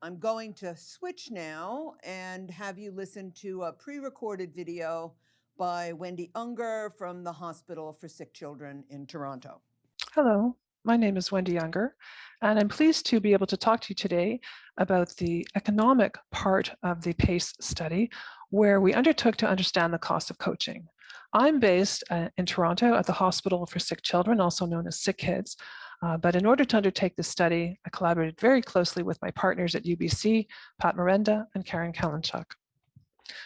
I'm going to switch now and have you listen to a pre-recorded video by Wendy Unger from the Hospital for Sick Children in Toronto. Hello, my name is Wendy Younger, and I'm pleased to be able to talk to you today about the economic part of the PACE study, where we undertook to understand the cost of coaching. I'm based in Toronto at the Hospital for Sick Children, also known as Sick Kids. But in order to undertake this study, I collaborated very closely with my partners at UBC, Pat Miranda and Karen Kalinchuk.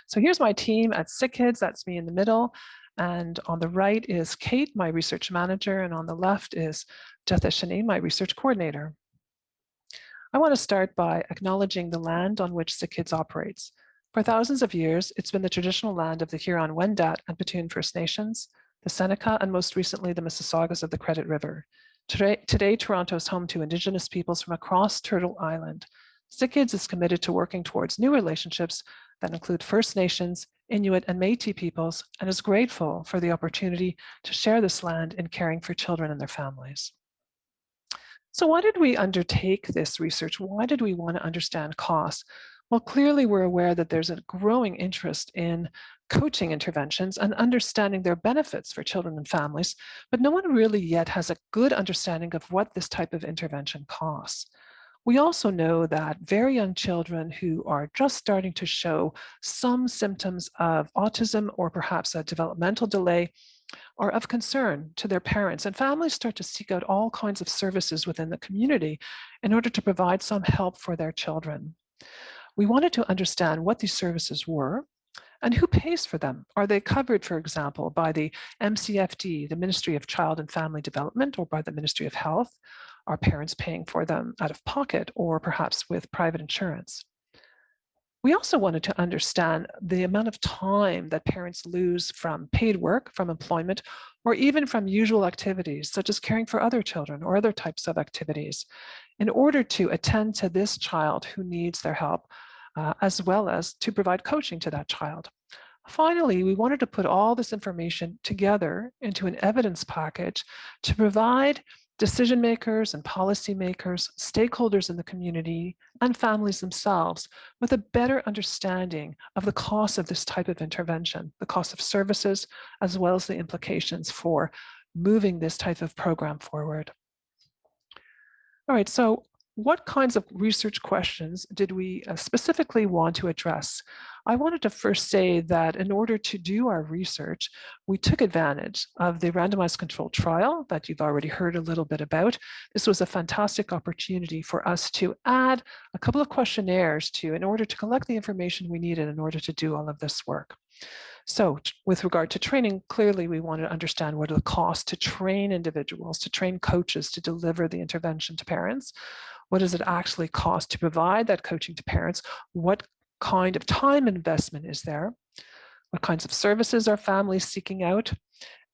So here's my team at Sick Kids, that's me in the middle. And on the right is Kate, my research manager, and on the left is Jatheshani, my research coordinator. I want to start by acknowledging the land on which Sick Kids operates. For thousands of years, it's been the traditional land of the Huron-Wendat and Petun First Nations, the Seneca, and most recently the Mississaugas of the Credit River. Today, Toronto is home to Indigenous peoples from across Turtle Island. Sick Kids is committed to working towards new relationships that include First Nations, Inuit, and Métis peoples, and is grateful for the opportunity to share this land in caring for children and their families. So why did we undertake this research? Why did we want to understand costs? Well, clearly we're aware that there's a growing interest in coaching interventions and understanding their benefits for children and families, but no one really yet has a good understanding of what this type of intervention costs. We also know that very young children who are just starting to show some symptoms of autism or perhaps a developmental delay are of concern to their parents, and families start to seek out all kinds of services within the community in order to provide some help for their children. We wanted to understand what these services were and who pays for them. Are they covered, for example, by the MCFD, the Ministry of Child and Family Development, or by the Ministry of Health? Are parents paying for them out of pocket or perhaps with private insurance? We also wanted to understand the amount of time that parents lose from paid work, from employment, or even from usual activities, such as caring for other children or other types of activities, in order to attend to this child who needs their help, as well as to provide coaching to that child. Finally, we wanted to put all this information together into an evidence package to provide decision makers and policymakers, stakeholders in the community, and families themselves with a better understanding of the cost of this type of intervention, the cost of services, as well as the implications for moving this type of program forward. All right, so what kinds of research questions did we specifically want to address? I wanted to first say that in order to do our research, we took advantage of the randomized controlled trial that you've already heard a little bit about. This was a fantastic opportunity for us to add a couple of questionnaires in order to collect the information we needed in order to do all of this work. So with regard to training, clearly we wanted to understand what are the costs to train individuals, to train coaches to deliver the intervention to parents. What does it actually cost to provide that coaching to parents? What kind of time investment is there? What kinds of services are families seeking out?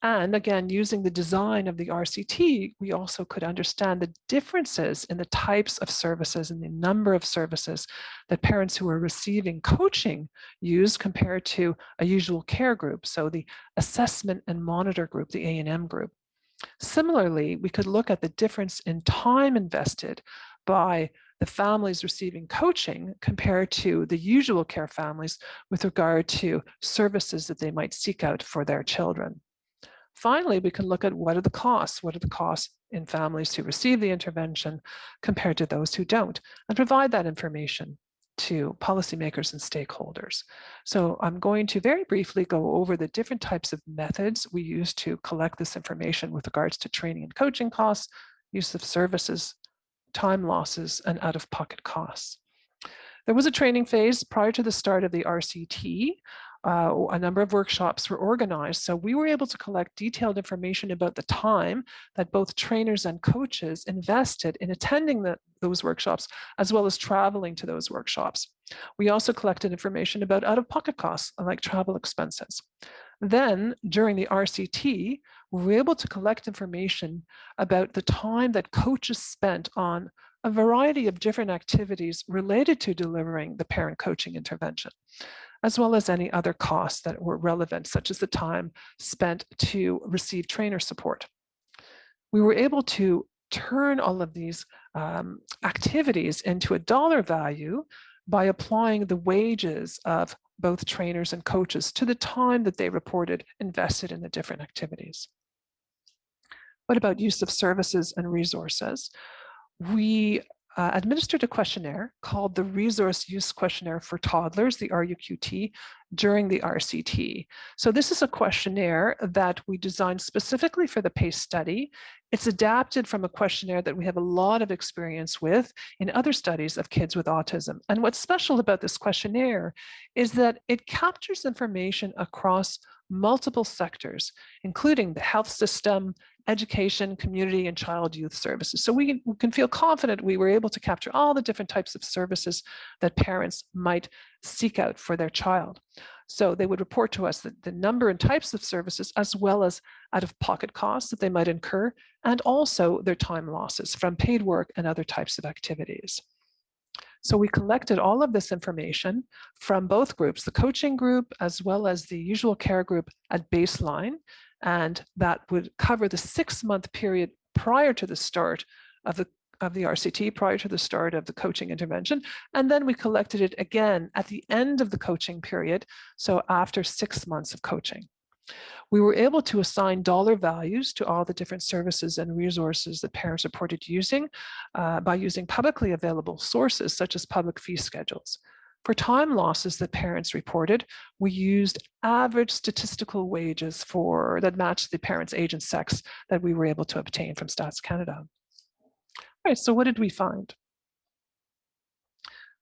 And again, using the design of the RCT, we also could understand the differences in the types of services and the number of services that parents who are receiving coaching use compared to a usual care group, so the assessment and monitor group, the A&M group. Similarly, we could look at the difference in time invested by the families receiving coaching compared to the usual care families with regard to services that they might seek out for their children. Finally, we can look at what are the costs? What are the costs in families who receive the intervention compared to those who don't, and provide that information to policymakers and stakeholders. So I'm going to very briefly go over the different types of methods we use to collect this information with regards to training and coaching costs, use of services, time losses, and out-of-pocket costs. There was a training phase prior to the start of the RCT. A number of workshops were organized, so we were able to collect detailed information about the time that both trainers and coaches invested in attending those workshops, as well as traveling to those workshops. We also collected information about out-of-pocket costs, like travel expenses. Then, during the RCT, we were able to collect information about the time that coaches spent on a variety of different activities related to delivering the parent coaching intervention, as well as any other costs that were relevant, such as the time spent to receive trainer support. We were able to turn all of these activities into a dollar value by applying the wages of both trainers and coaches to the time that they reported invested in the different activities. What about use of services and resources? We administered a questionnaire called the Resource Use Questionnaire for Toddlers, the RUQT, during the RCT. So this is a questionnaire that we designed specifically for the PACE study. It's adapted from a questionnaire that we have a lot of experience with in other studies of kids with autism. And what's special about this questionnaire is that it captures information across multiple sectors, including the health system, education, community, and child youth services. So we can feel confident we were able to capture all the different types of services that parents might seek out for their child. So they would report to us the number and types of services, as well as out-of-pocket costs that they might incur, and also their time losses from paid work and other types of activities. So we collected all of this information from both groups, the coaching group as well as the usual care group at baseline, and that would cover the 6-month period prior to the start of the RCT, prior to the start of the coaching intervention. And then we collected it again at the end of the coaching period, so after 6 months of coaching. We were able to assign dollar values to all the different services and resources that parents reported using by using publicly available sources such as public fee schedules. For time losses that parents reported, we used average statistical wages that matched the parent's age and sex that we were able to obtain from Stats Canada. All right, so what did we find?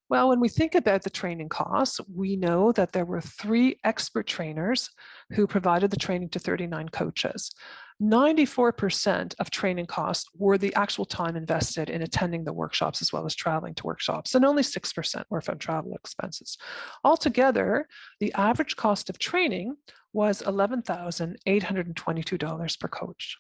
Well, when we think about the training costs, we know that there were 3 expert trainers who provided the training to 39 coaches. 94% of training costs were the actual time invested in attending the workshops as well as traveling to workshops, and only 6% were from travel expenses. Altogether, the average cost of training was $11,822 per coach.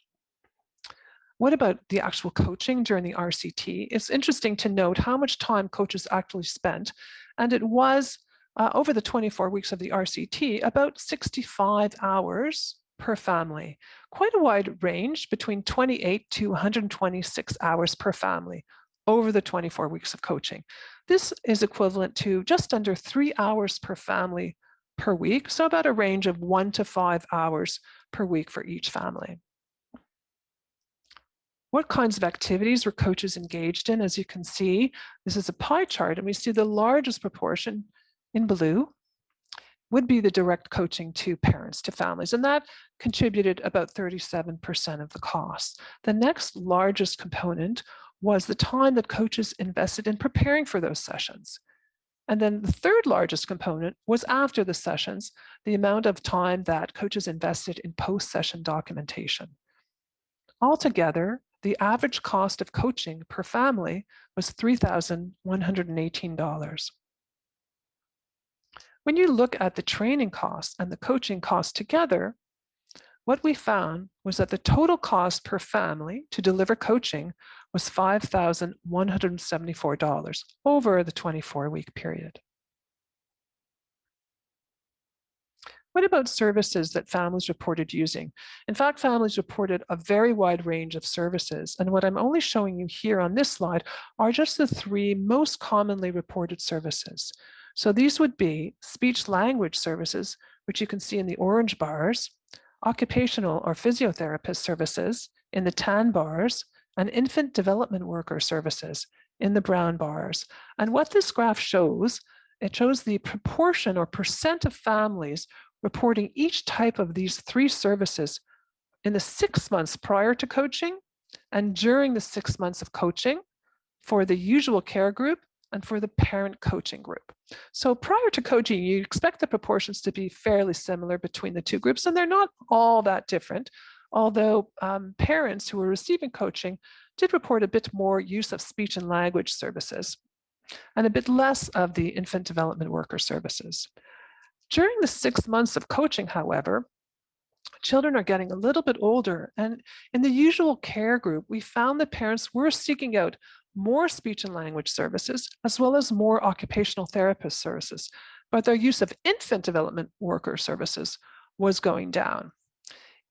What about the actual coaching during the RCT? It's interesting to note how much time coaches actually spent, and it was over the 24 weeks of the RCT, about 65 hours per family. Quite a wide range, between 28 to 126 hours per family over the 24 weeks of coaching. This is equivalent to just under 3 hours per family per week, so about a range of 1 to 5 hours per week for each family. What kinds of activities were coaches engaged in? As you can see, this is a pie chart, and we see the largest proportion in blue would be the direct coaching to parents, to families, and that contributed about 37% of the costs. The next largest component was the time that coaches invested in preparing for those sessions. And then the third largest component was after the sessions, the amount of time that coaches invested in post-session documentation. Altogether, the average cost of coaching per family was $3,118. When you look at the training costs and the coaching costs together, what we found was that the total cost per family to deliver coaching was $5,174 over the 24-week period. What about services that families reported using? In fact, families reported a very wide range of services. And what I'm only showing you here on this slide are just the 3 most commonly reported services. So these would be speech language services, which you can see in the orange bars, occupational or physiotherapist services in the tan bars, and infant development worker services in the brown bars. And what this graph shows, it shows the proportion or percent of families reporting each type of these 3 services in the 6 months prior to coaching and during the 6 months of coaching for the usual care group and for the parent coaching group. So prior to coaching, you expect the proportions to be fairly similar between the 2 groups, and they're not all that different, although parents who were receiving coaching did report a bit more use of speech and language services and a bit less of the infant development worker services. During the 6 months of coaching, however, children are getting a little bit older, and in the usual care group, we found that parents were seeking out more speech and language services, as well as more occupational therapist services, but their use of infant development worker services was going down.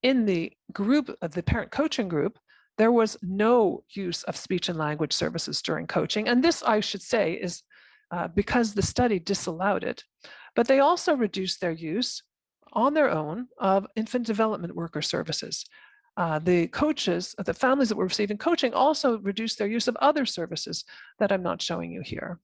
In the group of the parent coaching group, There was no use of speech and language services during coaching. And this, I should say, is because the study disallowed it. But they also reduced their use on their own of infant development worker services. The coaches, the families that were receiving coaching also reduced their use of other services that I'm not showing you here.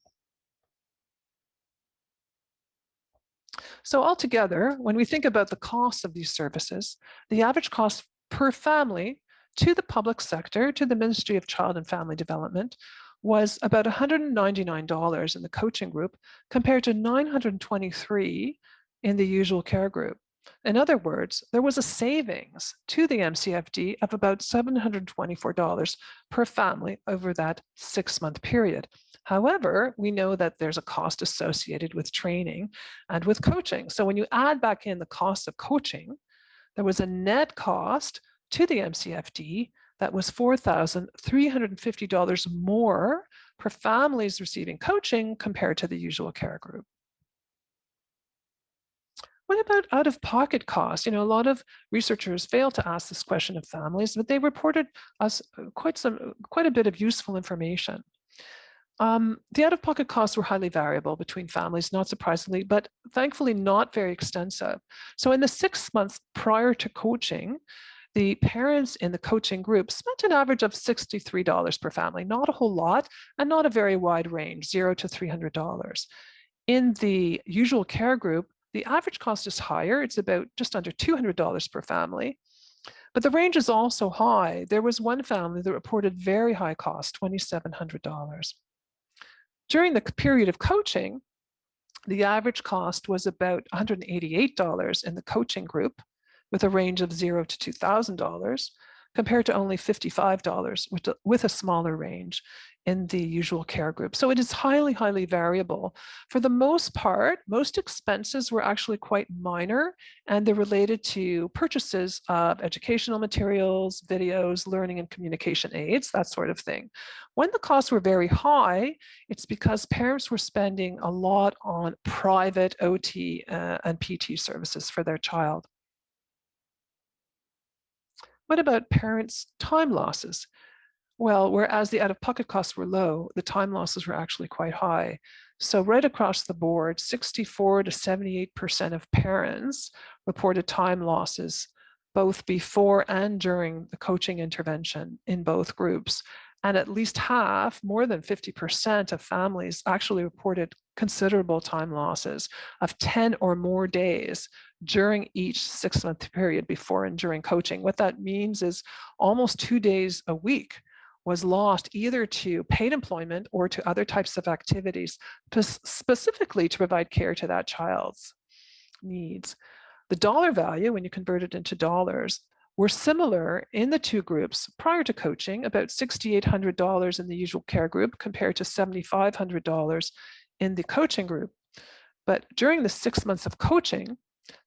So altogether, when we think about the costs of these services, the average cost per family to the public sector, to the Ministry of Child and Family Development, was about $199 in the coaching group compared to $923 in the usual care group. In other words, there was a savings to the MCFD of about $724 per family over that 6-month period. However, we know that there's a cost associated with training and with coaching. So when you add back in the cost of coaching, there was a net cost to the MCFD that was $4,350 more per families receiving coaching compared to the usual care group. What about out-of-pocket costs? A lot of researchers fail to ask this question of families, but they reported us quite a bit of useful information. The out-of-pocket costs were highly variable between families, not surprisingly, but thankfully not very extensive. So in the 6 months prior to coaching, the parents in the coaching group spent an average of $63 per family, not a whole lot, and not a very wide range, $0 to $300. In the usual care group, the average cost is higher. It's about just under $200 per family. But the range is also high. There was one family that reported very high cost, $2,700. During the period of coaching, the average cost was about $188 in the coaching group, with a range of $0 to $2,000, compared to only $55 with a smaller range in the usual care group. So it is highly, highly variable. For the most part, most expenses were actually quite minor, and they're related to purchases of educational materials, videos, learning and communication aids, that sort of thing. When the costs were very high, it's because parents were spending a lot on private OT and PT services for their child. What about parents' time losses? Well, whereas the out-of-pocket costs were low, the time losses were actually quite high. So right across the board, 64 to 78% of parents reported time losses, both before and during the coaching intervention in both groups. And at least half, more than 50% of families actually reported considerable time losses of 10 or more days during each 6-month period before and during coaching. What that means is almost 2 days a week was lost either to paid employment or to other types of activities, specifically to provide care to that child's needs. The dollar value, when you convert it into dollars, were similar in the two groups prior to coaching, about $6,800 in the usual care group compared to $7,500 in the coaching group. But during the 6 months of coaching,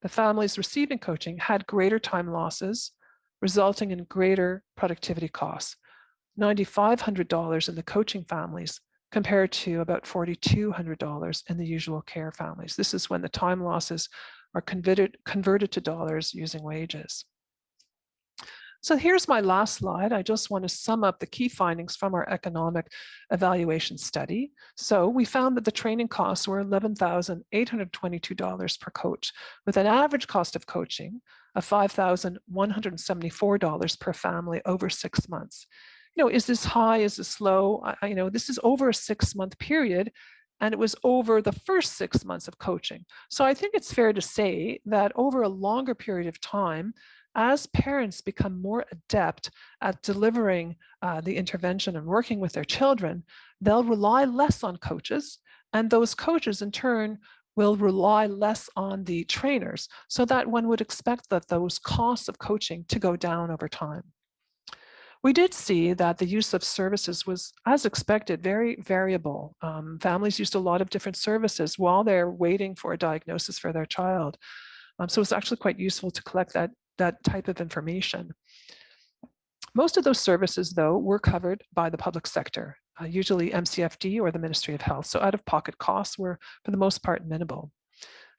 the families receiving coaching had greater time losses, resulting in greater productivity costs. $9,500 in the coaching families compared to about $4,200 in the usual care families. This is when the time losses are converted to dollars using wages. So here's my last slide. I just want to sum up the key findings from our economic evaluation study. So we found that the training costs were $11,822 per coach, with an average cost of coaching of $5,174 per family over 6 months. Is this high? Is this low? This is over a 6-month period, and it was over the first 6 months of coaching. So I think it's fair to say that over a longer period of time, as parents become more adept at delivering the intervention and working with their children, they'll rely less on coaches, and those coaches in turn will rely less on the trainers, so that one would expect that those costs of coaching to go down over time. We did see that the use of services was, as expected, very variable. Families used a lot of different services while they're waiting for a diagnosis for their child. So it's actually quite useful to collect that type of information. Most of those services, though, were covered by the public sector, usually MCFD or the Ministry of Health. So out-of-pocket costs were, for the most part, minimal.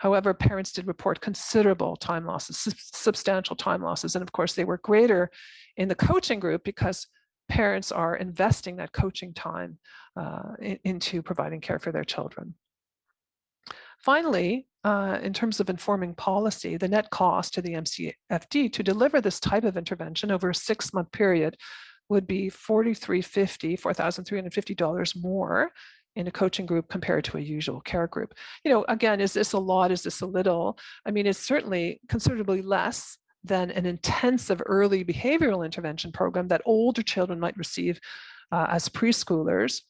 However, parents did report considerable time losses, substantial time losses. And of course, they were greater in the coaching group because parents are investing that coaching time into providing care for their children. Finally, in terms of informing policy, the net cost to the MCFD to deliver this type of intervention over a 6-month period would be $4,350 more in a coaching group compared to a usual care group. Again, is this a lot? Is this a little? I mean, it's certainly considerably less than an intensive early behavioral intervention program that older children might receive as preschoolers.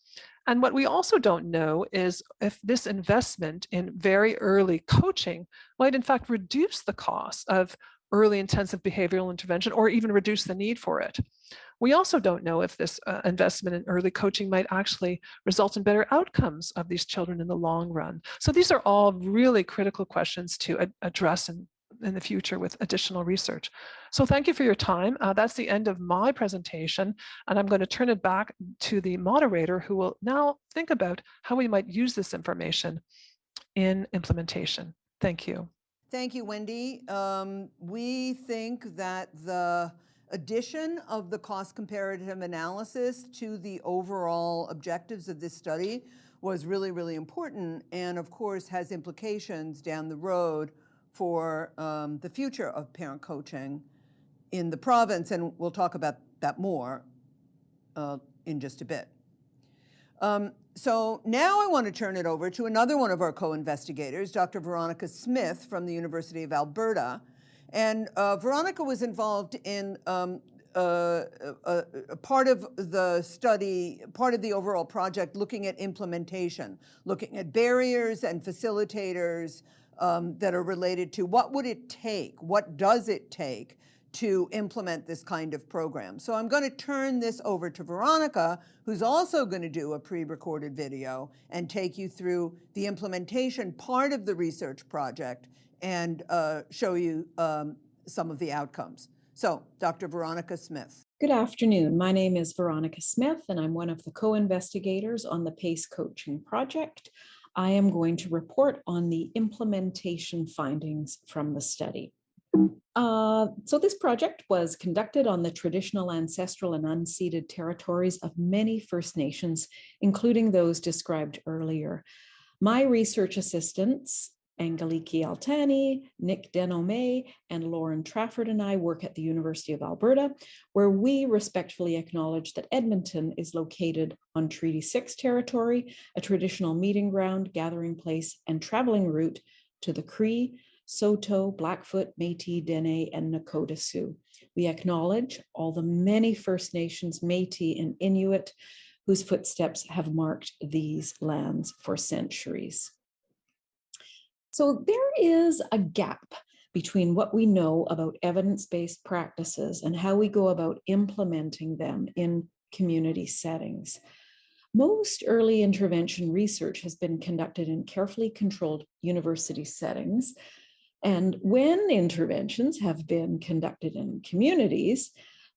And what we also don't know is if this investment in very early coaching might in fact reduce the cost of early intensive behavioral intervention or even reduce the need for it. We also don't know if this investment in early coaching might actually result in better outcomes of these children in the long run. So these are all really critical questions to address in the future with additional research. So thank you for your time. That's the end of my presentation, and I'm going to turn it back to the moderator, who will now think about how we might use this information in implementation. Thank you. Thank you, Wendy. We think that the addition of the cost comparative analysis to the overall objectives of this study was really, really important, and of course has implications down the road for the future of parent coaching in the province, and we'll talk about that more in just a bit. So now I want to turn it over to another one of our co-investigators, Dr. Veronica Smith from the University of Alberta. And Veronica was involved in part of the study, part of the overall project, looking at implementation, looking at barriers and facilitators that are related to what would it take, what does it take to implement this kind of program. So I'm going to turn this over to Veronica, who's also going to do a pre-recorded video and take you through the implementation part of the research project and show you some of the outcomes. So, Dr. Veronica Smith. Good afternoon. My name is Veronica Smith, and I'm one of the co-investigators on the PACE coaching project. I am going to report on the implementation findings from the study. So this project was conducted on the traditional, ancestral, and unceded territories of many First Nations, including those described earlier. My research assistants, Angeliki Altani, Nick Denome, and Lauren Trafford and I work at the University of Alberta, where we respectfully acknowledge that Edmonton is located on Treaty 6 territory, a traditional meeting ground, gathering place, and traveling route to the Cree, Saulteaux, Blackfoot, Métis, Dene, and Nakota Sioux. We acknowledge all the many First Nations, Métis, and Inuit whose footsteps have marked these lands for centuries. So there is a gap between what we know about evidence-based practices and how we go about implementing them in community settings. Most early intervention research has been conducted in carefully controlled university settings. And when interventions have been conducted in communities,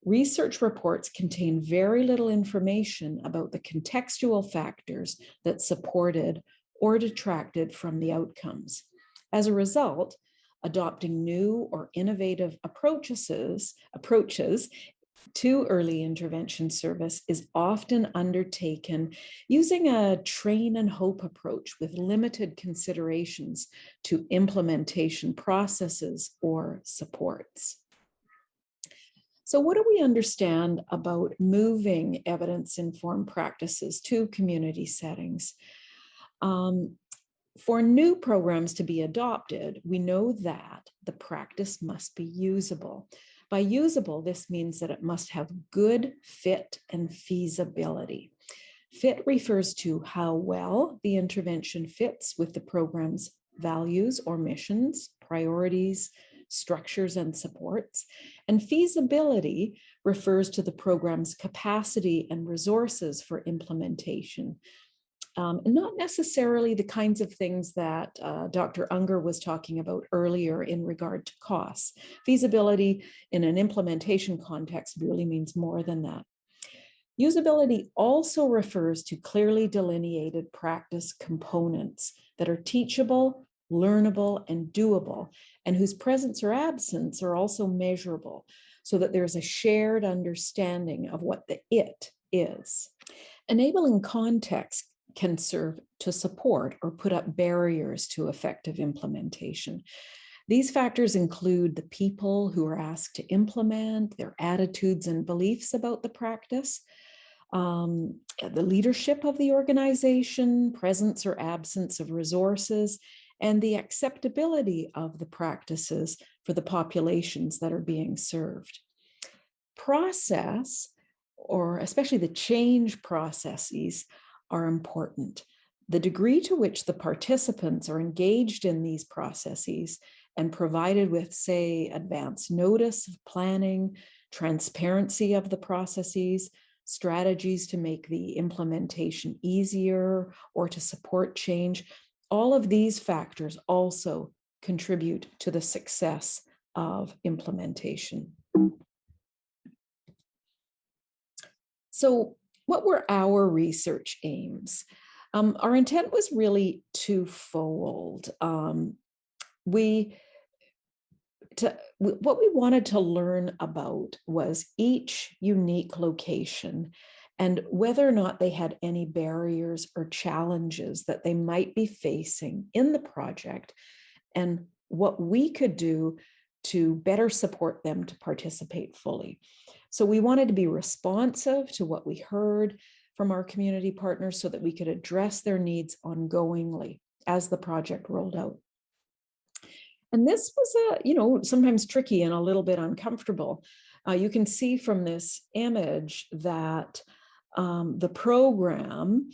research reports contain very little information about the contextual factors that supported or detracted from the outcomes. As a result, adopting new or innovative approaches to early intervention service is often undertaken using a train and hope approach with limited considerations to implementation processes or supports. So what do we understand about moving evidence-informed practices to community settings? For new programs to be adopted, we know that the practice must be usable. By usable, this means that it must have good fit and feasibility. Fit refers to how well the intervention fits with the program's values or missions, priorities, structures, and supports. And feasibility refers to the program's capacity and resources for implementation. And not necessarily the kinds of things that Dr. Unger was talking about earlier in regard to costs. Feasibility in an implementation context really means more than that. Usability also refers to clearly delineated practice components that are teachable, learnable, and doable, and whose presence or absence are also measurable, so that there's a shared understanding of what the it is. Enabling context can serve to support or put up barriers to effective implementation. These factors include the people who are asked to implement, their attitudes and beliefs about the practice, the leadership of the organization, presence or absence of resources, and the acceptability of the practices for the populations that are being served. Process, or especially the change processes, are important. The degree to which the participants are engaged in these processes and provided with, say, advance notice of planning, transparency of the processes, strategies to make the implementation easier or to support change, all of these factors also contribute to the success of implementation. So, what were our research aims? Our intent was really twofold. What we wanted to learn about was each unique location and whether or not they had any barriers or challenges that they might be facing in the project, and what we could do to better support them to participate fully. So we wanted to be responsive to what we heard from our community partners so that we could address their needs ongoingly as the project rolled out. And this was sometimes tricky and a little bit uncomfortable. You can see from this image that the program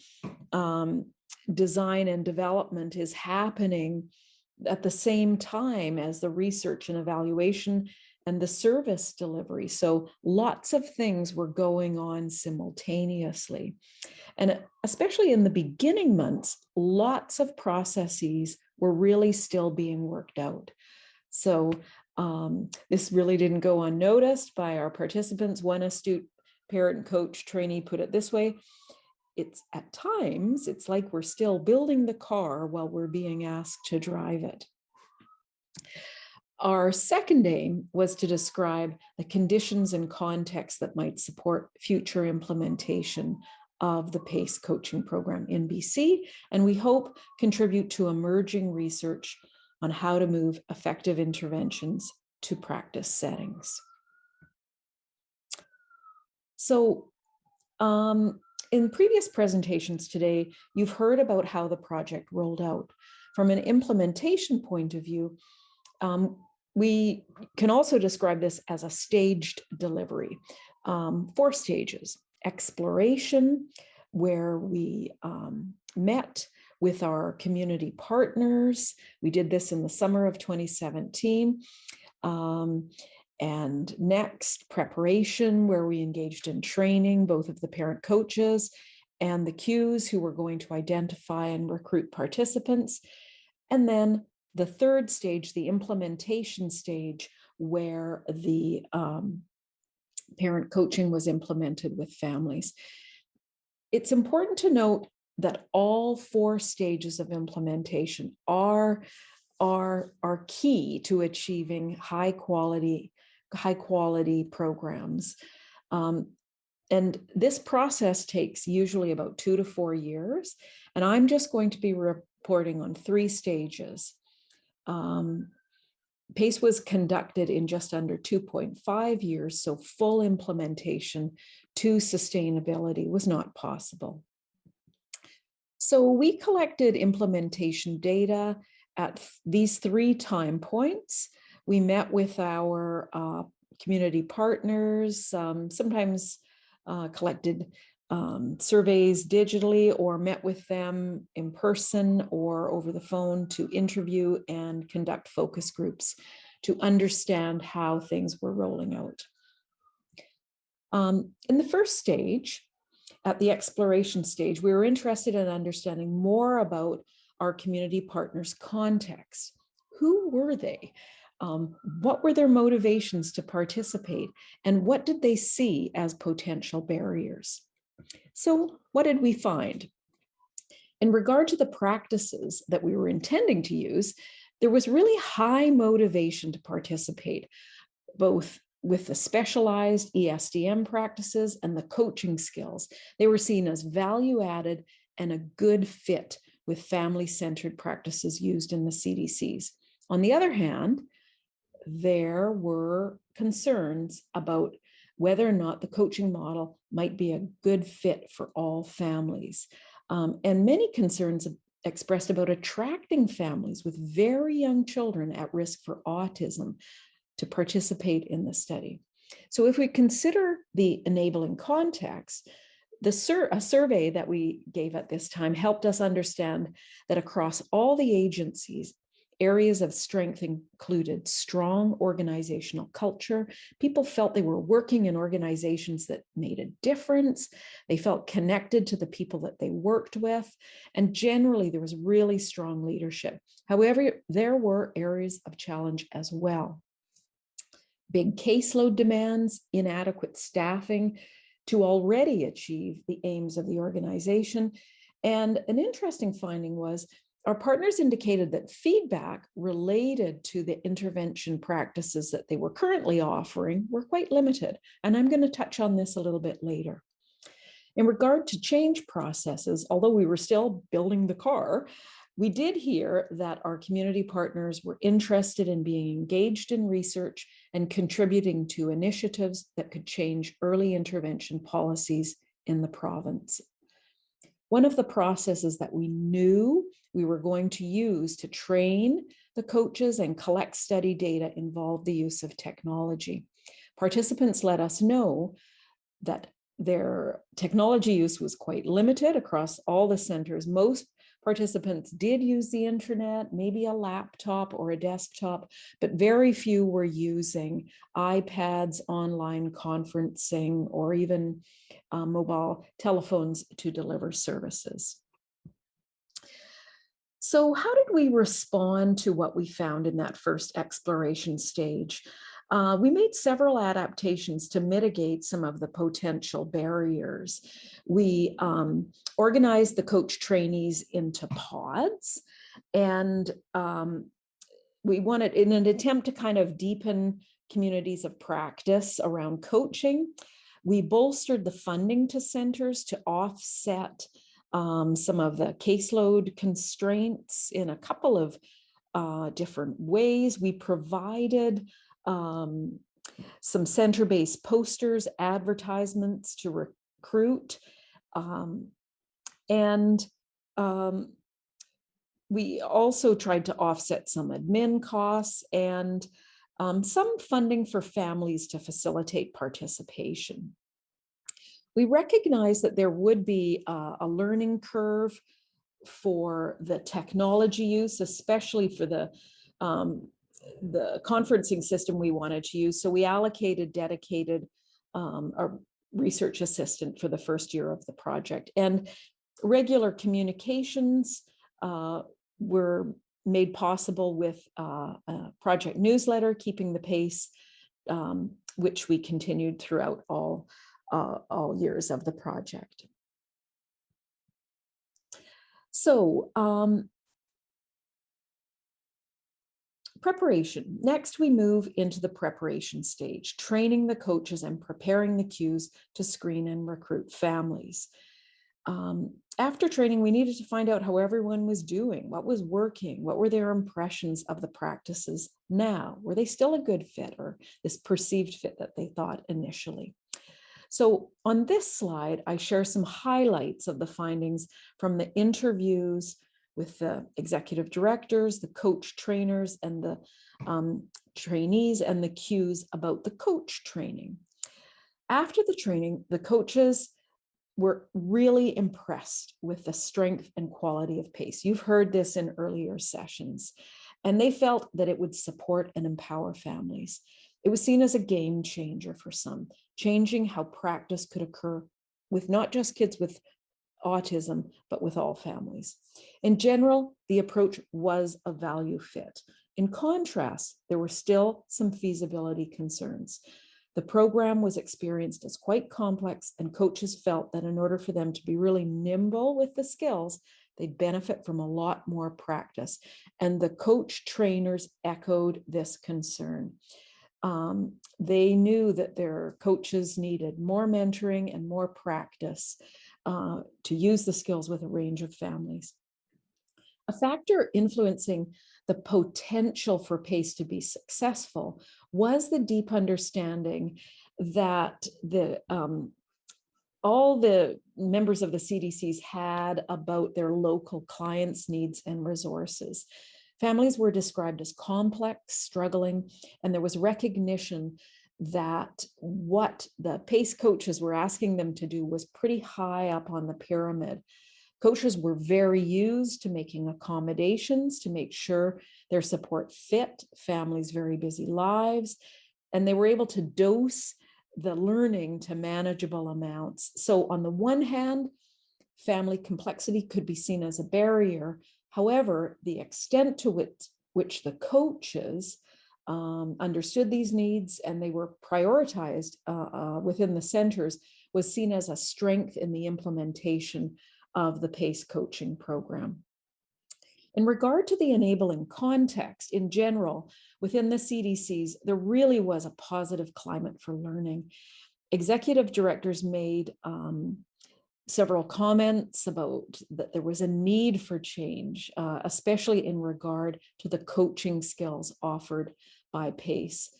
design and development is happening at the same time as the research and evaluation and the service delivery. So lots of things were going on simultaneously. And especially in the beginning months, lots of processes were really still being worked out. So this really didn't go unnoticed by our participants. One astute parent, coach, trainee put it this way: it's at times, it's like we're still building the car while we're being asked to drive it. Our second aim was to describe the conditions and context that might support future implementation of the PACE coaching program in BC, and we hope contribute to emerging research on how to move effective interventions to practice settings. So in previous presentations today, you've heard about how the project rolled out. From an implementation point of view, we can also describe this as a staged delivery. 4 stages: exploration, where we met with our community partners. We did this in the summer of 2017. And next, preparation, where we engaged in training, both of the parent coaches and the Qs who were going to identify and recruit participants. And then the third stage, the implementation stage, where the parent coaching was implemented with families. It's important to note that all 4 stages of implementation are key to achieving high quality programs. And this process takes usually about 2 to 4 years. And I'm just going to be reporting on 3 stages. PACE was conducted in just under 2.5 years, so full implementation to sustainability was not possible. So we collected implementation data at these 3 time points. We met with our community partners, sometimes collected surveys digitally, or met with them in person or over the phone to interview and conduct focus groups to understand how things were rolling out. In the first stage, at the exploration stage, we were interested in understanding more about our community partners' context. Who were they? What were their motivations to participate? And what did they see as potential barriers? So what did we find? In regard to the practices that we were intending to use, there was really high motivation to participate, both with the specialized ESDM practices and the coaching skills. They were seen as value added and a good fit with family-centered practices used in the CDCs. On the other hand, there were concerns about whether or not the coaching model might be a good fit for all families. And many concerns expressed about attracting families with very young children at risk for autism to participate in the study. So if we consider the enabling context, a survey that we gave at this time helped us understand that across all the agencies, areas of strength included strong organizational culture. People felt they were working in organizations that made a difference. They felt connected to the people that they worked with. And generally, there was really strong leadership. However, there were areas of challenge as well. Big caseload demands, inadequate staffing to already achieve the aims of the organization. And an interesting finding was our partners indicated that feedback related to the intervention practices that they were currently offering were quite limited. And I'm going to touch on this a little bit later. In regard to change processes, although we were still building the car, we did hear that our community partners were interested in being engaged in research and contributing to initiatives that could change early intervention policies in the province. One of the processes that we knew we were going to use to train the coaches and collect study data involved the use of technology. Participants let us know that their technology use was quite limited across all the centers. Most participants did use the internet, maybe a laptop or a desktop, but very few were using iPads, online conferencing, or even mobile telephones to deliver services. So how did we respond to what we found in that first exploration stage? We made several adaptations to mitigate some of the potential barriers. We organized the coach trainees into pods, and we wanted, in an attempt to kind of deepen communities of practice around coaching, we bolstered the funding to centers to offset some of the caseload constraints in a couple of different ways. We provided some center-based posters, advertisements to recruit, and we also tried to offset some admin costs and some funding for families to facilitate participation. We recognized that there would be a learning curve for the technology use, especially for the conferencing system we wanted to use. So we allocated dedicated a research assistant for the first year of the project. And regular communications were made possible with a project newsletter, Keeping the Pace, which we continued throughout all years of the project. So preparation. Next, we move into the preparation stage, training the coaches and preparing the cues to screen and recruit families. After training, we needed to find out how everyone was doing, what was working, what were their impressions of the practices now? Were they still a good fit, or this perceived fit that they thought initially? So on this slide, I share some highlights of the findings from the interviews with the executive directors, the coach trainers, and the trainees, and the cues about the coach training. After the training, the coaches were really impressed with the strength and quality of PACE. You've heard this in earlier sessions, and they felt that it would support and empower families. It was seen as a game changer for some, changing how practice could occur with not just kids with autism, but with all families. In general, the approach was a value fit. In contrast, there were still some feasibility concerns. The program was experienced as quite complex, and coaches felt that in order for them to be really nimble with the skills, they'd benefit from a lot more practice. And the coach trainers echoed this concern. They knew that their coaches needed more mentoring and more practice to use the skills with a range of families. A factor influencing the potential for PACE to be successful was the deep understanding that all the members of the CDCs had about their local clients' needs and resources. Families were described as complex, struggling, and there was recognition that what the PACE coaches were asking them to do was pretty high up on the pyramid. Coaches were very used to making accommodations to make sure their support fit families' very busy lives, and they were able to dose the learning to manageable amounts. So on the one hand, family complexity could be seen as a barrier. However, the extent to which the coaches understood these needs and they were prioritized within the centers was seen as a strength in the implementation of the PACE coaching program. In regard to the enabling context in general, within the CDCs, there really was a positive climate for learning. Executive directors made several comments about that there was a need for change, especially in regard to the coaching skills offered by PACE.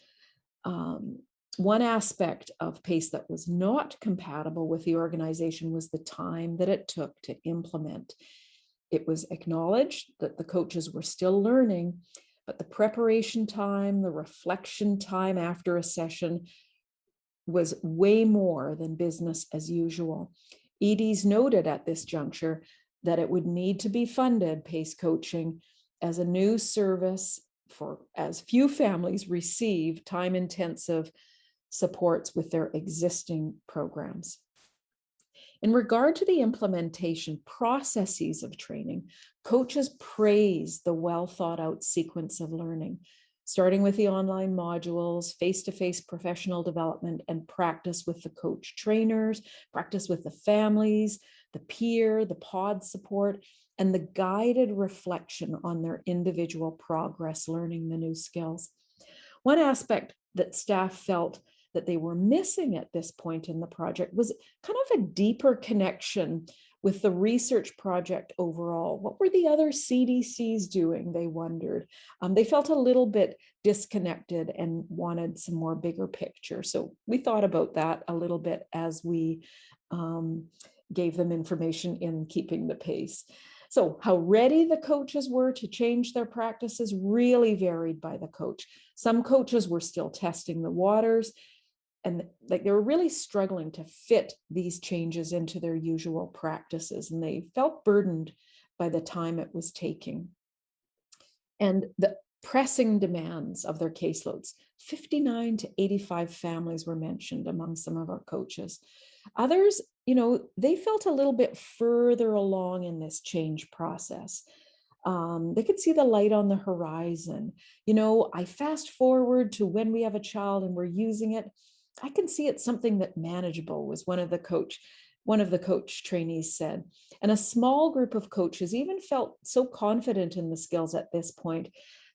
One aspect of PACE that was not compatible with the organization was the time that it took to implement. It was acknowledged that the coaches were still learning, but the preparation time, the reflection time after a session was way more than business as usual. EDs noted at this juncture that it would need to be funded, PACE coaching, as a new service for as few families receive time-intensive supports with their existing programs. In regard to the implementation processes of training, coaches praise the well thought out sequence of learning, starting with the online modules, face-to-face professional development, and practice with the coach trainers, practice with the families, the peer, the pod support, and the guided reflection on their individual progress learning the new skills. One aspect that staff felt that they were missing at this point in the project was kind of a deeper connection with the research project overall. What were the other CDCs doing, they wondered. They felt a little bit disconnected and wanted some more bigger picture. So we thought about that a little bit as we gave them information in keeping the pace. So how ready the coaches were to change their practices really varied by the coach. Some coaches were still testing the waters, and like they were really struggling to fit these changes into their usual practices, and they felt burdened by the time it was taking. And the pressing demands of their caseloads, 59 to 85 families were mentioned among some of our coaches. Others, they felt a little bit further along in this change process. They could see the light on the horizon. I fast forward to when we have a child and we're using it. I can see it's something that manageable, was one of the coach trainees said. And a small group of coaches even felt so confident in the skills at this point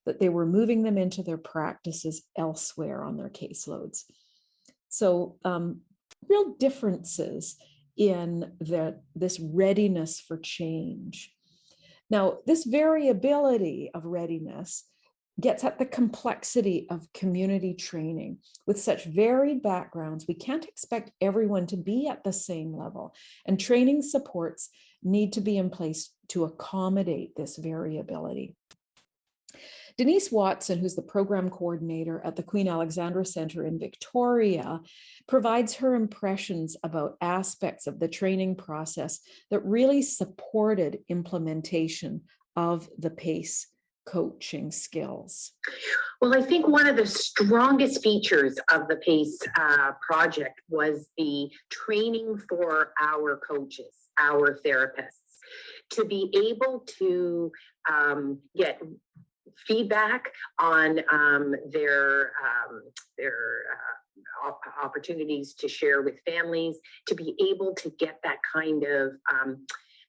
that they were moving them into their practices elsewhere on their caseloads. So real differences in this readiness for change. Now, this variability of readiness gets at the complexity of community training. With such varied backgrounds, we can't expect everyone to be at the same level, and training supports need to be in place to accommodate this variability. Denise Watson, who's the program coordinator at the Queen Alexandra Centre in Victoria, provides her impressions about aspects of the training process that really supported implementation of the PACE coaching skills. Well, I think one of the strongest features of the PACE project was the training for our coaches, our therapists, to be able to get feedback on their opportunities to share with families, to be able to get that kind of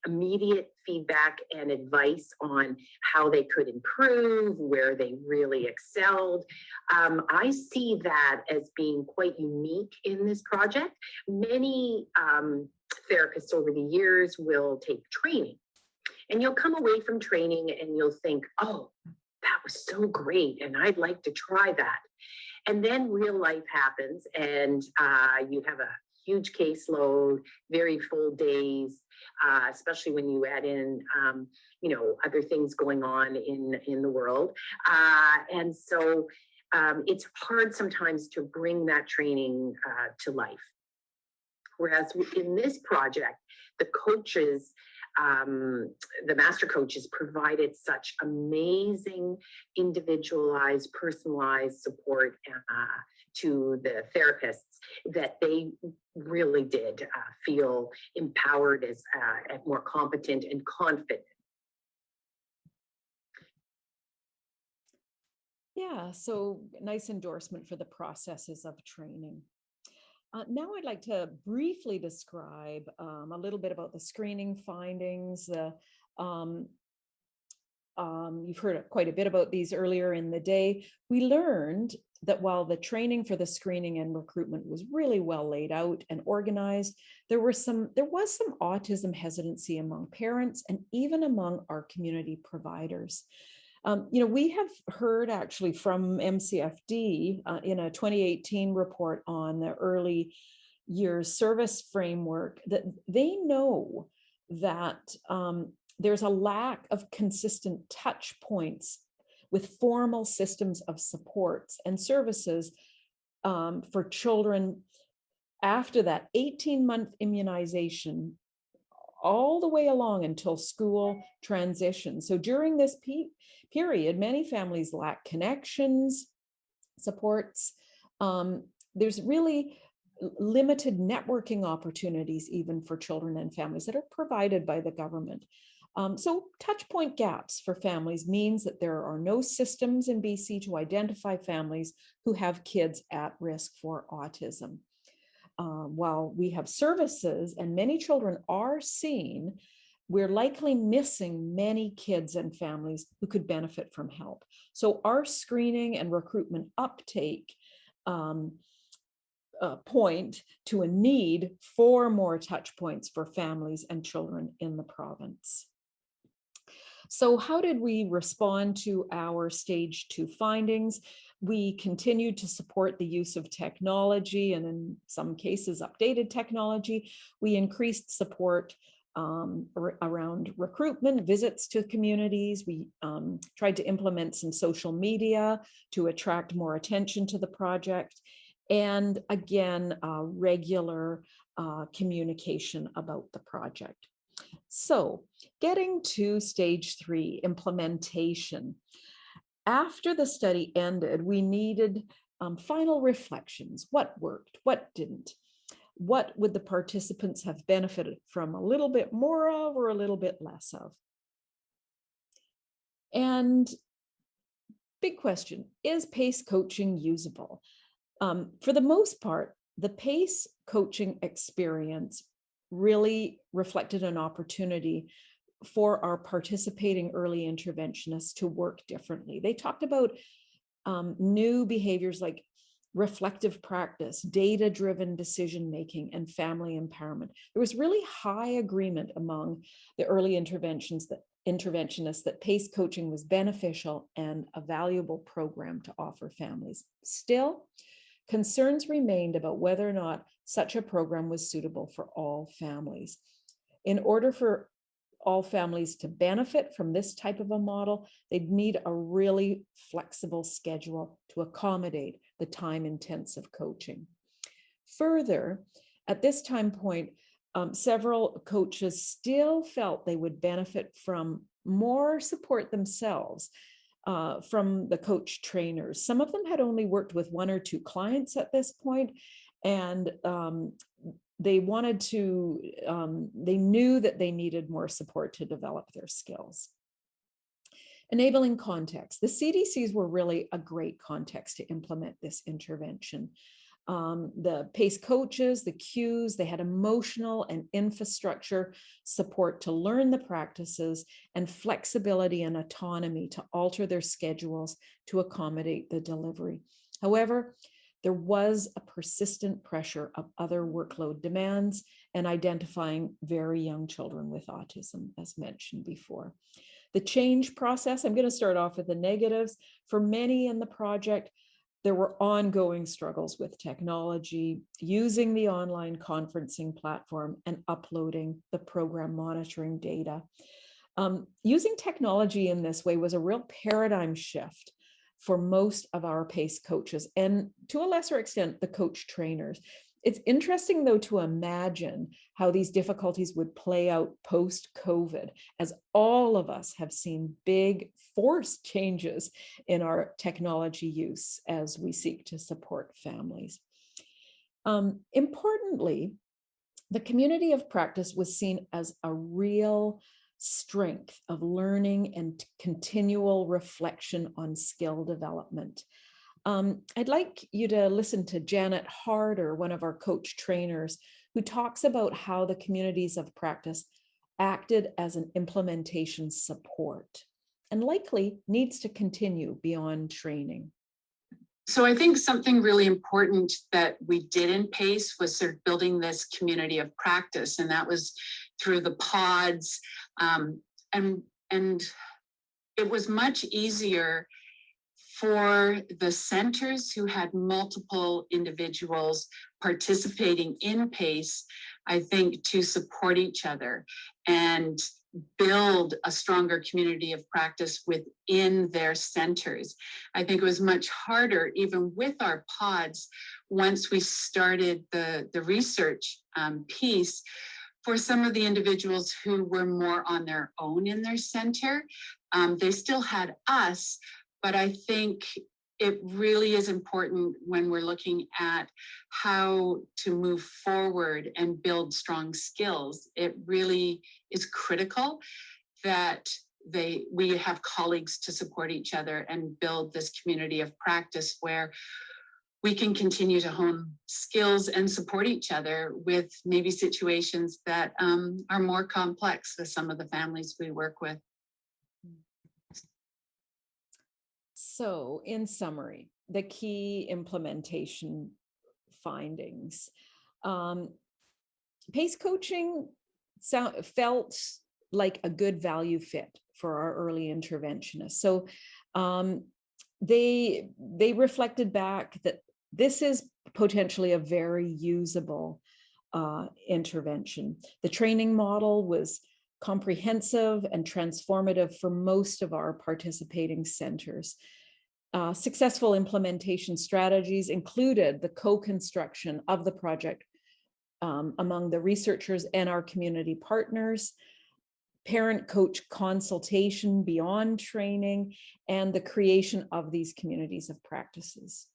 immediate feedback and advice on how they could improve, where they really excelled. I see that as being quite unique in this project. Many therapists over the years will take training, and you'll come away from training and you'll think, oh, that was so great, and I'd like to try that. And then real life happens, and you have a huge caseload, very full days, especially when you add in, other things going on in the world. And so it's hard sometimes to bring that training to life. Whereas in this project, the coaches, the master coaches provided such amazing individualized, personalized support to the therapists that they really did feel empowered as more competent and confident. Yeah, so nice endorsement for the processes of training. Now I'd like to briefly describe a little bit about the screening findings. You've heard quite a bit about these earlier in the day. We learned that while the training for the screening and recruitment was really well laid out and organized, there was some autism hesitancy among parents and even among our community providers. We have heard actually from MCFD in a 2018 report on the early years service framework that they know that there's a lack of consistent touch points with formal systems of supports and services for children after that 18-month immunization all the way along until school transition. So during this period, many families lack connections, supports. There's really limited networking opportunities even for children and families that are provided by the government. So touch point gaps for families means that there are no systems in BC to identify families who have kids at risk for autism. While we have services and many children are seen, we're likely missing many kids and families who could benefit from help. So our screening and recruitment uptake point to a need for more touch points for families and children in the province. So how did we respond to our stage 2 findings? We continued to support the use of technology and in some cases updated technology. We increased support around recruitment, visits to communities. We tried to implement some social media to attract more attention to the project. And again, regular communication about the project. So getting to stage 3, implementation. After the study ended, we needed final reflections. What worked? What didn't? What would the participants have benefited from a little bit more of or a little bit less of? And big question, is PACE coaching usable? For the most part, the PACE coaching experience really reflected an opportunity for our participating early interventionists to work differently. They talked about new behaviors like reflective practice, data-driven decision-making, and family empowerment. There was really high agreement among the early interventionists that PACE coaching was beneficial and a valuable program to offer families. Still, concerns remained about whether or not such a program was suitable for all families. In order for all families to benefit from this type of a model, they'd need a really flexible schedule to accommodate the time-intensive coaching. Further, at this time point, several coaches still felt they would benefit from more support themselves from the coach trainers. Some of them had only worked with 1 or 2 clients at this point, and they wanted to, they knew that they needed more support to develop their skills. Enabling context. The CDCs were really a great context to implement this intervention. The PACE coaches, the cues, they had emotional and infrastructure support to learn the practices and flexibility and autonomy to alter their schedules to accommodate the delivery. However, there was a persistent pressure of other workload demands and identifying very young children with autism, as mentioned before. The change process, I'm going to start off with the negatives. For many in the project, there were ongoing struggles with technology, using the online conferencing platform and uploading the program monitoring data. Using technology in this way was a real paradigm shift for most of our PACE coaches, and to a lesser extent, the coach trainers. It's interesting, though, to imagine how these difficulties would play out post-COVID, as all of us have seen big forced changes in our technology use as we seek to support families. Importantly, the community of practice was seen as a real strength of learning and continual reflection on skill development. I'd like you to listen to Janet Harder, one of our coach trainers, who talks about how the communities of practice acted as an implementation support and likely needs to continue beyond training. So I think something really important that we did in PACE was sort of building this community of practice, and that was through the pods, and it was much easier for the centers who had multiple individuals participating in PACE, I think, to support each other and build a stronger community of practice within their centers. I think it was much harder, even with our pods, once we started the research piece, for some of the individuals who were more on their own in their center. They still had us, but I think it really is important when we're looking at how to move forward and build strong skills. It really is critical that we have colleagues to support each other and build this community of practice where we can continue to hone skills and support each other with maybe situations that are more complex with some of the families we work with. So, in summary, the key implementation findings. PACE coaching felt like a good value fit for our early interventionists. So they reflected back that this is potentially a very usable intervention. The training model was comprehensive and transformative for most of our participating centers. Successful implementation strategies included the co-construction of the project among the researchers and our community partners, parent-coach consultation beyond training, and the creation of these communities of practices.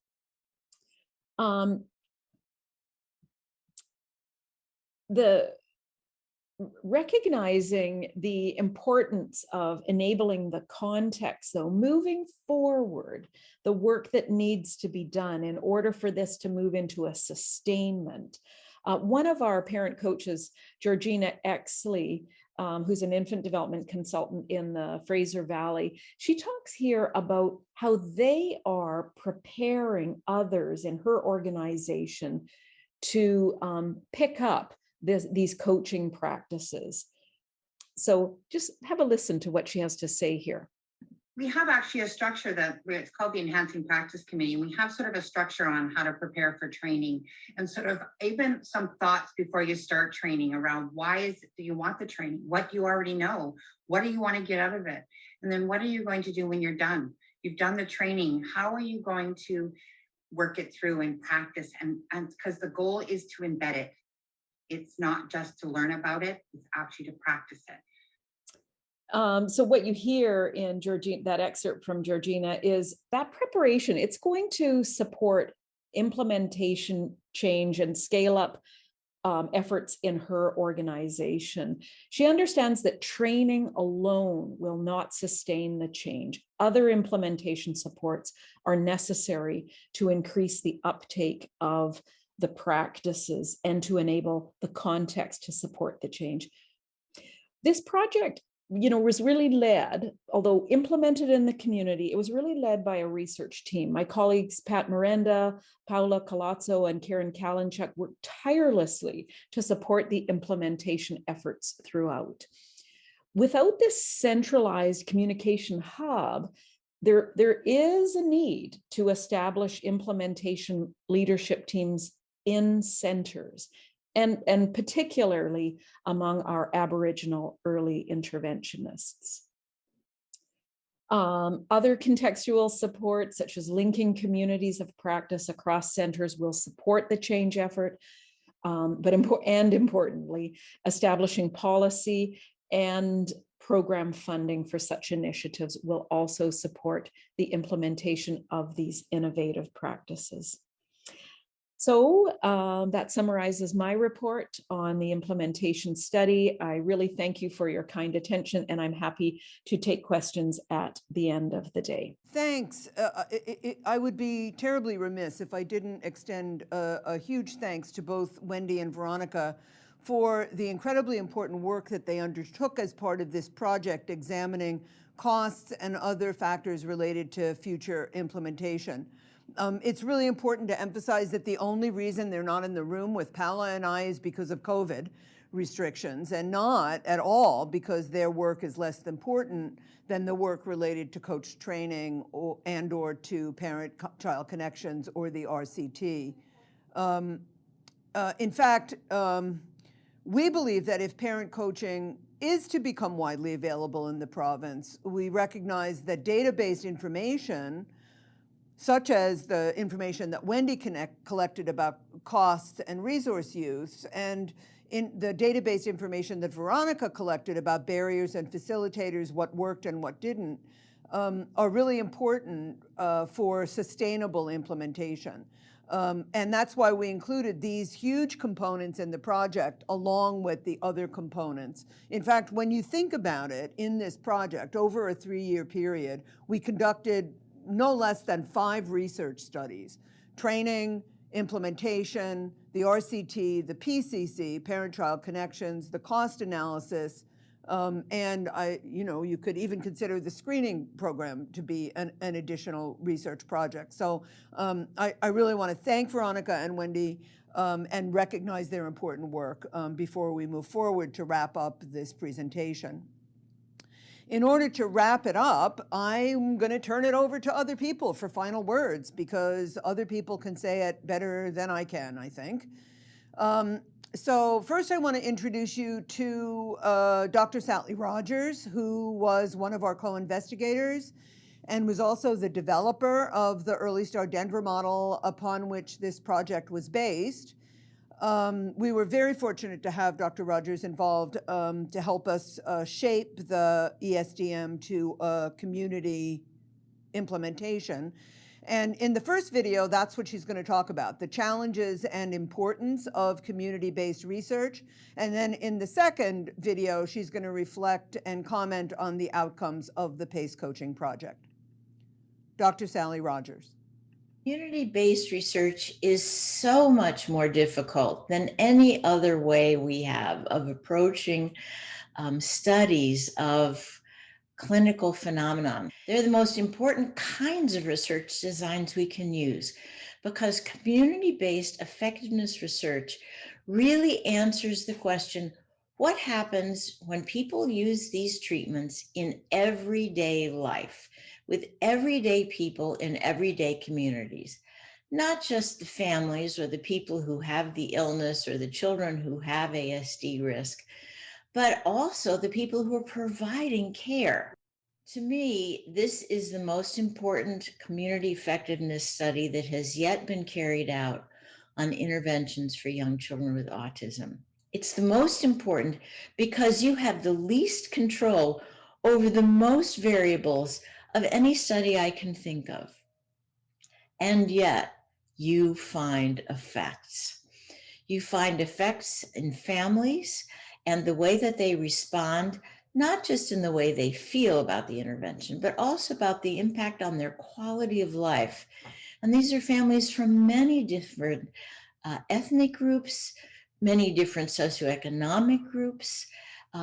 Recognizing the importance of enabling the context, though, moving forward, the work that needs to be done in order for this to move into a sustainment. One of our parent coaches, Georgina Exley, who's an infant development consultant in the Fraser Valley, she talks here about how they are preparing others in her organization to pick up these coaching practices. So just have a listen to what she has to say here. We have actually a structure that it's called the Enhancing Practice Committee. We have sort of a structure on how to prepare for training and sort of even some thoughts before you start training around do you want the training? What do you already know? What do you want to get out of it? And then what are you going to do when you're done? You've done the training. How are you going to work it through and practice? And because the goal is to embed it. It's not just to learn about it, it's actually to practice it. So what you hear in Georgina, that excerpt from Georgina, is that preparation. It's going to support implementation change and scale up efforts in her organization. She understands that training alone will not sustain the change. Other implementation supports are necessary to increase the uptake of the practices and to enable the context to support the change. This project, was really led, although implemented in the community, it was really led by a research team. My colleagues, Pat Miranda, Paula Colazzo, and Karen Kalinchuk worked tirelessly to support the implementation efforts throughout. Without this centralized communication hub, there is a need to establish implementation leadership teams in centers, and particularly among our Aboriginal early interventionists. Other contextual support, such as linking communities of practice across centers, will support the change effort, but importantly, establishing policy and program funding for such initiatives will also support the implementation of these innovative practices. So that summarizes my report on the implementation study. I really thank you for your kind attention, and I'm happy to take questions at the end of the day. Thanks. I would be terribly remiss if I didn't extend a huge thanks to both Wendy and Veronica for the incredibly important work that they undertook as part of this project, examining costs and other factors related to future implementation. It's really important to emphasize that the only reason they're not in the room with Paula and I is because of COVID restrictions, and not at all because their work is less important than the work related to coach training or to parent-child connections or the RCT. In fact, we believe that if parent coaching is to become widely available in the province, we recognize that data-based information, such as the information that Wendy collected about costs and resource use, and in the database information that Veronica collected about barriers and facilitators, what worked and what didn't, are really important for sustainable implementation. And that's why we included these huge components in the project along with the other components. In fact, when you think about it, in this project, over a 3-year period, we conducted no less than 5 research studies: training, implementation, the RCT, the PCC, parent-child connections, the cost analysis, and you could even consider the screening program to be an additional research project. So I really want to thank Veronica and Wendy and recognize their important work before we move forward to wrap up this presentation. In order to wrap it up, I'm going to turn it over to other people for final words, because other people can say it better than I can, I think. So first I want to introduce you to Dr. Sally Rogers, who was one of our co-investigators and was also the developer of the Early Start Denver model upon which this project was based. We were very fortunate to have Dr. Rogers involved to help us shape the ESDM to a community implementation. And in the first video, that's what she's going to talk about: the challenges and importance of community-based research. And then in the second video, she's going to reflect and comment on the outcomes of the PACE coaching project. Dr. Sally Rogers. Community-based research is so much more difficult than any other way we have of approaching studies of clinical phenomenon. They're the most important kinds of research designs we can use, because community-based effectiveness research really answers the question, what happens when people use these treatments in everyday life, with everyday people in everyday communities, not just the families or the people who have the illness or the children who have ASD risk, but also the people who are providing care. To me, this is the most important community effectiveness study that has yet been carried out on interventions for young children with autism. It's the most important because you have the least control over the most variables of any study I can think of. And yet you find effects. You find effects in families and the way that they respond, not just in the way they feel about the intervention, but also about the impact on their quality of life. And these are families from many different ethnic groups, many different socioeconomic groups,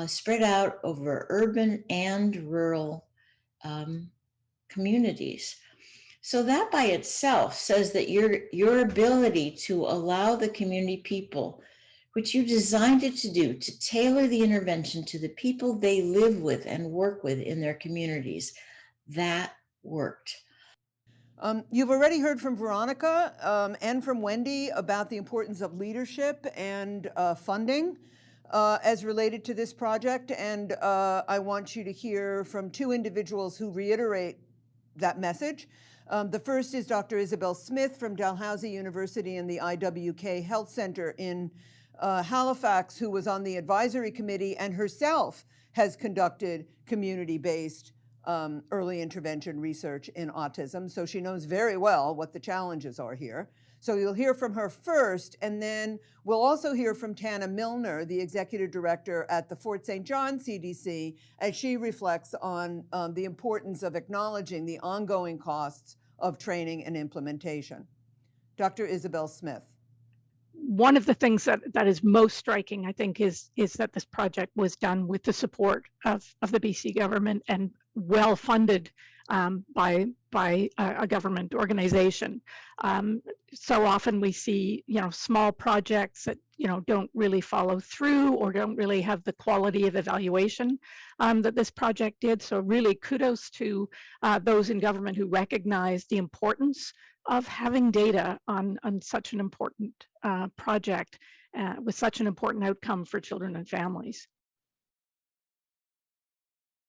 spread out over urban and rural communities. So that by itself says that your ability to allow the community people, which you designed it to do, to tailor the intervention to the people they live with and work with in their communities, that worked. You've already heard from Veronica and from Wendy about the importance of leadership and funding as related to this project. And I want you to hear from two individuals who reiterate that message. The first is Dr. Isabelle Smith from Dalhousie University and the IWK Health Center in Halifax, who was on the advisory committee and herself has conducted community-based early intervention research in autism. So she knows very well what the challenges are here. So you'll hear from her first, and then we'll also hear from Tana Milner, the executive director at the Fort St. John CDC, as she reflects on the importance of acknowledging the ongoing costs of training and implementation. Dr. Isabelle Smith. One of the things that is most striking, I think, is that this project was done with the support of the BC government and well funded by a government organization. So often we see, small projects that don't really follow through or don't really have the quality of evaluation that this project did. So really kudos to those in government who recognize the importance of having data on such an important project with such an important outcome for children and families.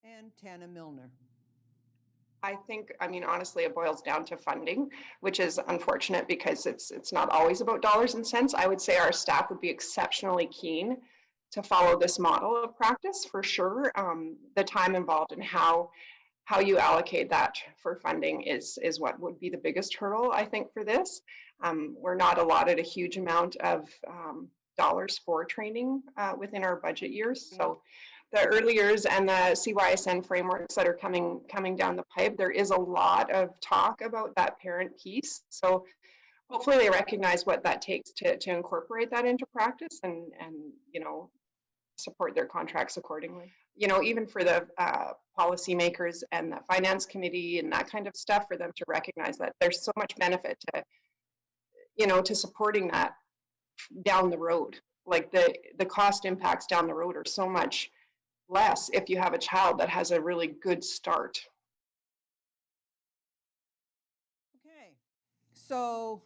And Tana Milner. I think, honestly, it boils down to funding, which is unfortunate because it's not always about dollars and cents. I would say our staff would be exceptionally keen to follow this model of practice for sure. The time involved and how you allocate that for funding is what would be the biggest hurdle, I think, for this. We're not allotted a huge amount of dollars for training within our budget years. So the early years and the CYSN frameworks that are coming down the pipe, there is a lot of talk about that parent piece. So hopefully they recognize what that takes to incorporate that into practice and support their contracts accordingly. Even for the policymakers and the finance committee and that kind of stuff, for them to recognize that there's so much benefit to supporting that down the road. Like the cost impacts down the road are so much less if you have a child that has a really good start. Okay, so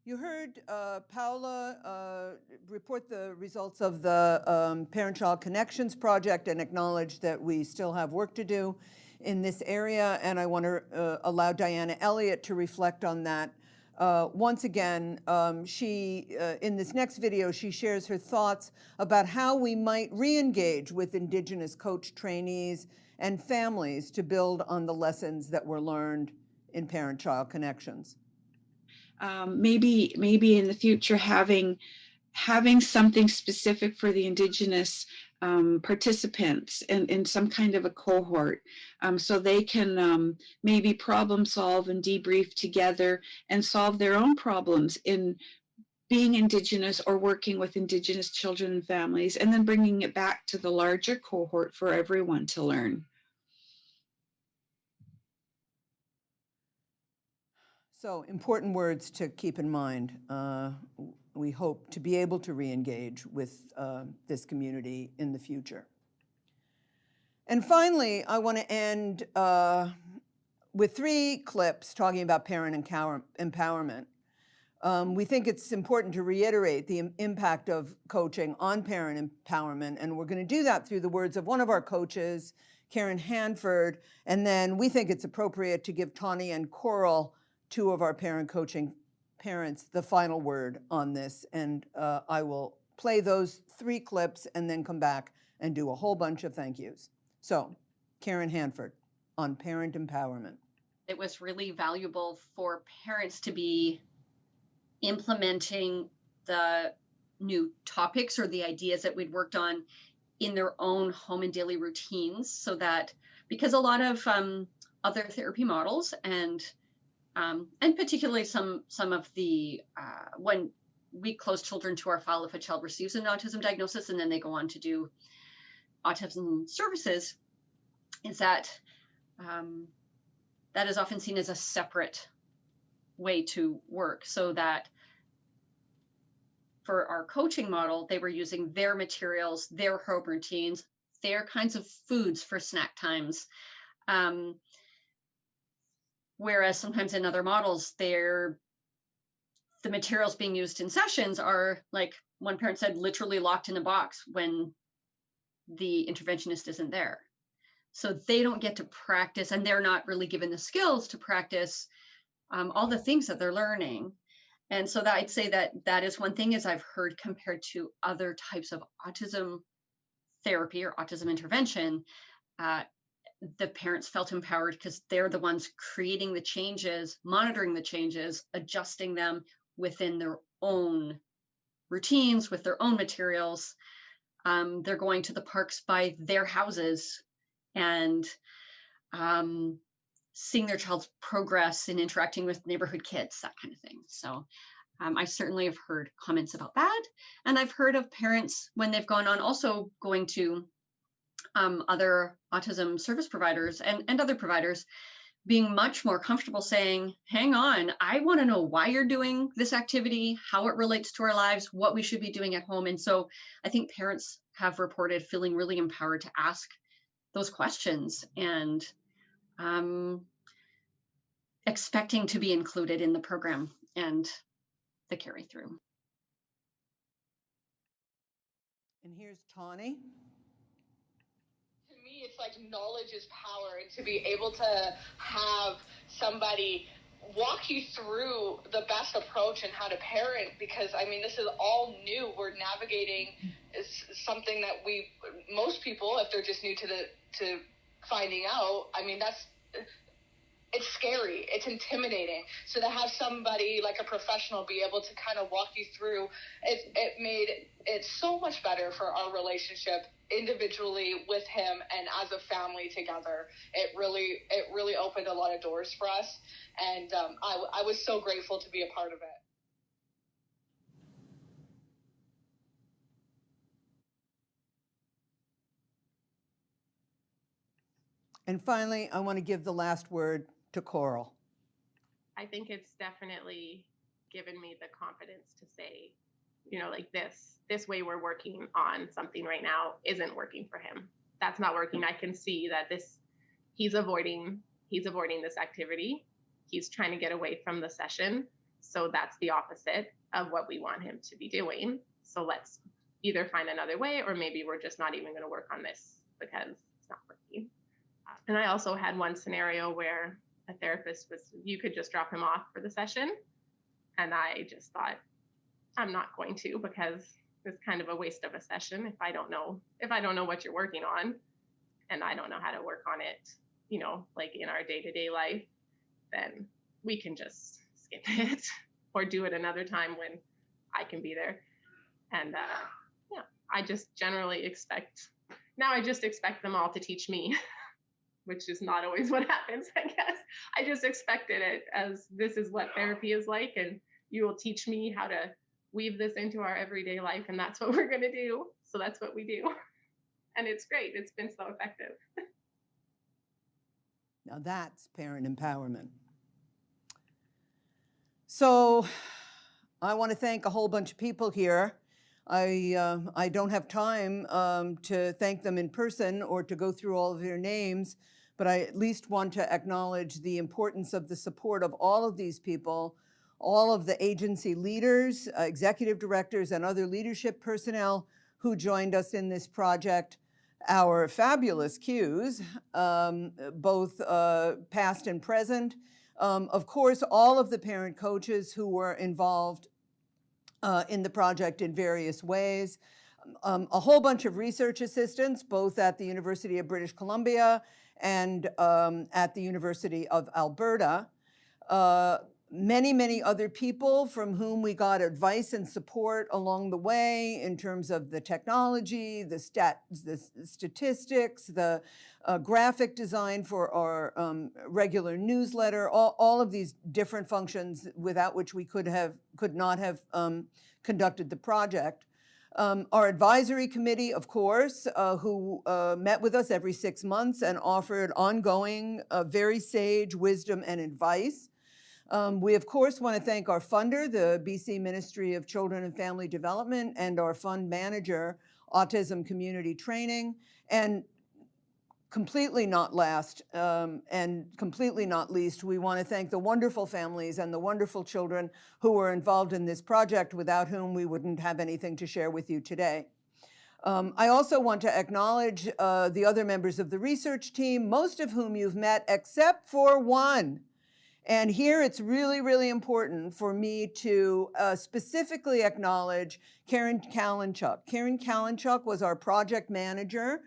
you heard Paula report the results of the Parent-Child Connections project and acknowledge that we still have work to do in this area, and I want to allow Diana Elliott to reflect on that. Once again, she, in this next video, she shares her thoughts about how we might re-engage with Indigenous coach trainees and families to build on the lessons that were learned in Parent-Child Connections. Maybe in the future having something specific for the Indigenous participants in some kind of a cohort, so they can maybe problem solve and debrief together and solve their own problems in being Indigenous or working with Indigenous children and families, and then bringing it back to the larger cohort for everyone to learn. So important words to keep in mind. We hope to be able to re-engage with this community in the future. And finally, I want to end with 3 clips talking about parent empowerment. We think it's important to reiterate the impact of coaching on parent empowerment, and we're going to do that through the words of one of our coaches, Karen Hanford, and then we think it's appropriate to give Tawny and Coral, 2 of our parent coaching parents, the final word on this, and I will play those 3 clips and then come back and do a whole bunch of thank yous. So, Karen Hanford on parent empowerment. It was really valuable for parents to be implementing the new topics or the ideas that we'd worked on in their own home and daily routines, so that, because a lot of other therapy models and particularly some of the when we close children to our file if a child receives an autism diagnosis and then they go on to do autism services, is that that is often seen as a separate way to work, so that for our coaching model, they were using their materials, their home routines, their kinds of foods for snack times. Whereas sometimes in other models, the materials being used in sessions are, like one parent said, literally locked in a box when the interventionist isn't there. So they don't get to practice, and they're not really given the skills to practice all the things that they're learning. And so that I'd say that is one thing, is I've heard, compared to other types of autism therapy or autism intervention, the parents felt empowered because they're the ones creating the changes, monitoring the changes, adjusting them within their own routines, with their own materials. They're going to the parks by their houses and seeing their child's progress in interacting with neighborhood kids, that kind of thing. So I certainly have heard comments about that. And I've heard of parents, when they've gone on, also going to other autism service providers and other providers, being much more comfortable saying, hang on, I want to know why you're doing this activity, how it relates to our lives, what we should be doing at home. And so I think parents have reported feeling really empowered to ask those questions and expecting to be included in the program and the carry through. And here's Tawny. To me, it's like knowledge is power, and to be able to have somebody walk you through the best approach and how to parent, because I mean, this is all new. We're navigating something that most people, if they're just new to finding out, I mean, it's scary, it's intimidating. So to have somebody like a professional be able to kind of walk you through, it made it so much better for our relationship individually with him and as a family together. It really opened a lot of doors for us, and I was so grateful to be a part of it. And finally, I want to give the last word to Coral. I think it's definitely given me the confidence to say, you know, like this way we're working on something right now isn't working for him. That's not working. I can see that he's avoiding this activity. He's trying to get away from the session. So that's the opposite of what we want him to be doing. So let's either find another way, or maybe we're just not even going to work on this because it's not working. And I also had one scenario where a therapist you could just drop him off for the session. And I just thought, I'm not going to, because it's kind of a waste of a session if I don't know what you're working on, and I don't know how to work on it, you know, like in our day-to-day life, then we can just skip it or do it another time when I can be there. And yeah, I just expect them all to teach me, which is not always what happens, I guess. I just expected it as this is what therapy is like, and you will teach me how to weave this into our everyday life, and that's what we're going to do. So that's what we do. And it's great. It's been so effective. Now that's parent empowerment. So I want to thank a whole bunch of people here. I don't have time to thank them in person or to go through all of their names, but I at least want to acknowledge the importance of the support of all of these people, all of the agency leaders, executive directors, and other leadership personnel who joined us in this project, our fabulous Qs, both past and present. Of course, all of the parent coaches who were involved in the project in various ways. A whole bunch of research assistants, both at the University of British Columbia and at the University of Alberta. many, many other people from whom we got advice and support along the way in terms of the technology, the statistics, the graphic design for our regular newsletter, all of these different functions without which we could not have conducted the project. Our advisory committee, of course, who met with us every 6 months and offered ongoing, very sage wisdom and advice. We, of course, want to thank our funder, the BC Ministry of Children and Family Development, and our fund manager, Autism Community Training. And completely not last and completely not least, we want to thank the wonderful families and the wonderful children who were involved in this project, without whom we wouldn't have anything to share with you today. I also want to acknowledge the other members of the research team, most of whom you've met except for one. And here it's really, really important for me to specifically acknowledge Karen Kalinchuk. Karen Kalinchuk was our project manager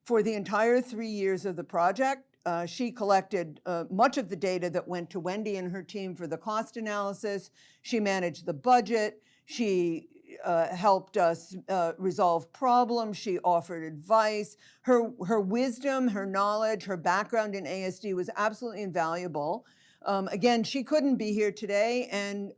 for the entire 3 years of the project. She collected much of the data that went to Wendy and her team for the cost analysis. She managed the budget. She helped us resolve problems. She offered advice. Her wisdom, her knowledge, her background in ASD was absolutely invaluable. Again, she couldn't be here today, and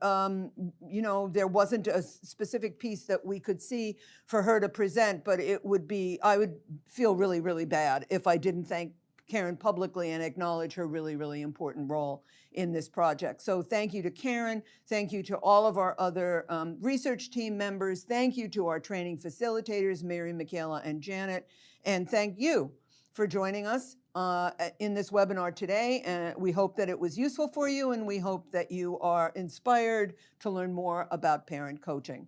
you know, there wasn't a specific piece that we could see for her to present, but it would be, I would feel really, really bad if I didn't thank Karen publicly and acknowledge her really, really important role in this project. So thank you to Karen, thank you to all of our other research team members, thank you to our training facilitators, Mary, Michaela, and Janet, and thank you for joining us in this webinar today. And we hope that it was useful for you, and we hope that you are inspired to learn more about parent coaching.